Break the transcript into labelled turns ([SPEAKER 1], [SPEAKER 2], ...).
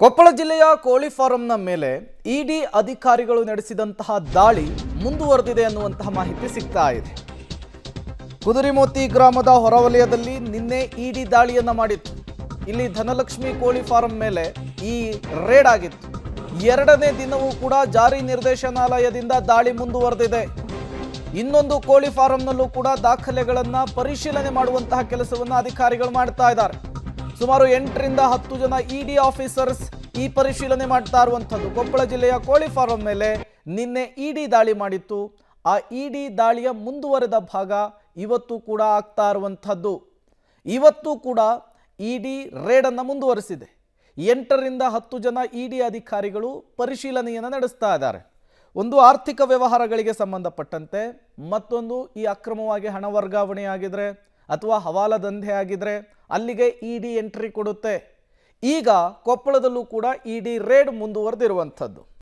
[SPEAKER 1] ಕೊಪ್ಪಳ ಜಿಲ್ಲೆಯ ಕೋಳಿ ಫಾರಂನ ಮೇಲೆ ಇಡಿ ಅಧಿಕಾರಿಗಳು ನಡೆಸಿದಂತಹ ದಾಳಿ ಮುಂದುವರೆದಿದೆ ಅನ್ನುವಂತಹ ಮಾಹಿತಿ ಸಿಗ್ತಾ ಇದೆ. ಕುದುರೆಮೋತಿ ಗ್ರಾಮದ ಹೊರವಲಯದಲ್ಲಿ ನಿನ್ನೆ ಇಡಿ ದಾಳಿಯನ್ನ ಮಾಡಿತ್ತು. ಇಲ್ಲಿ ಧನಲಕ್ಷ್ಮಿ ಕೋಳಿ ಫಾರಂ ಮೇಲೆ ಈ ರೇಡ್ ಆಗಿತ್ತು. ಎರಡನೇ ದಿನವೂ ಕೂಡ ಜಾರಿ ನಿರ್ದೇಶನಾಲಯದಿಂದ ದಾಳಿ ಮುಂದುವರೆದಿದೆ. ಇನ್ನೊಂದು ಕೋಳಿ ಫಾರಂನಲ್ಲೂ ಕೂಡ ದಾಖಲೆಗಳನ್ನ ಪರಿಶೀಲನೆ ಮಾಡುವಂತಹ ಕೆಲಸವನ್ನ ಅಧಿಕಾರಿಗಳು ಮಾಡ್ತಾ ಇದ್ದಾರೆ. ಸುಮಾರು 8 ರಿಂದ 10 ಜನ ಇಡಿ ಆಫೀಸರ್ಸ್ ಈ ಪರಿಶೀಲನೆ ಮಾಡ್ತಾ ಇರುವಂಥದ್ದು. ಕೊಪ್ಪಳ ಜಿಲ್ಲೆಯ ಕೋಳಿ ಫಾರಂ ಮೇಲೆ ನಿನ್ನೆ ಇಡಿ ದಾಳಿ ಮಾಡಿತ್ತು. ಆ ಇಡಿ ದಾಳಿಯ ಮುಂದುವರೆದ ಭಾಗ ಇವತ್ತು ಕೂಡ ಆಗ್ತಾ ಇರುವಂಥದ್ದು. ಇವತ್ತು ಕೂಡ ಇಡಿ ರೇಡನ್ನು ಮುಂದುವರಿಸಿದೆ. 8 ರಿಂದ 10 ಜನ ಇಡಿ ಅಧಿಕಾರಿಗಳು ಪರಿಶೀಲನೆಯನ್ನು ನಡೆಸ್ತಾ ಇದ್ದಾರೆ. ಒಂದು ಆರ್ಥಿಕ ವ್ಯವಹಾರಗಳಿಗೆ ಸಂಬಂಧಪಟ್ಟಂತೆ, ಮತ್ತೊಂದು ಈ ಅಕ್ರಮವಾಗಿ ಹಣ ವರ್ಗಾವಣೆ ಆಗಿದ್ರೆ ಅಥವಾ ಹವಾಲ ದಂಧೆ ಆಗಿದ್ರೆ ಅಲ್ಲಿಗೆ ಇಡಿ ಎಂಟ್ರಿ ಕೊಡುತ್ತೆ. ಈಗ ಕೊಪ್ಪಳದಲ್ಲೂ ಕೂಡ ಇಡಿ ರೇಡ್ ಮುಂದುವರೆದಿರುವಂಥದ್ದು.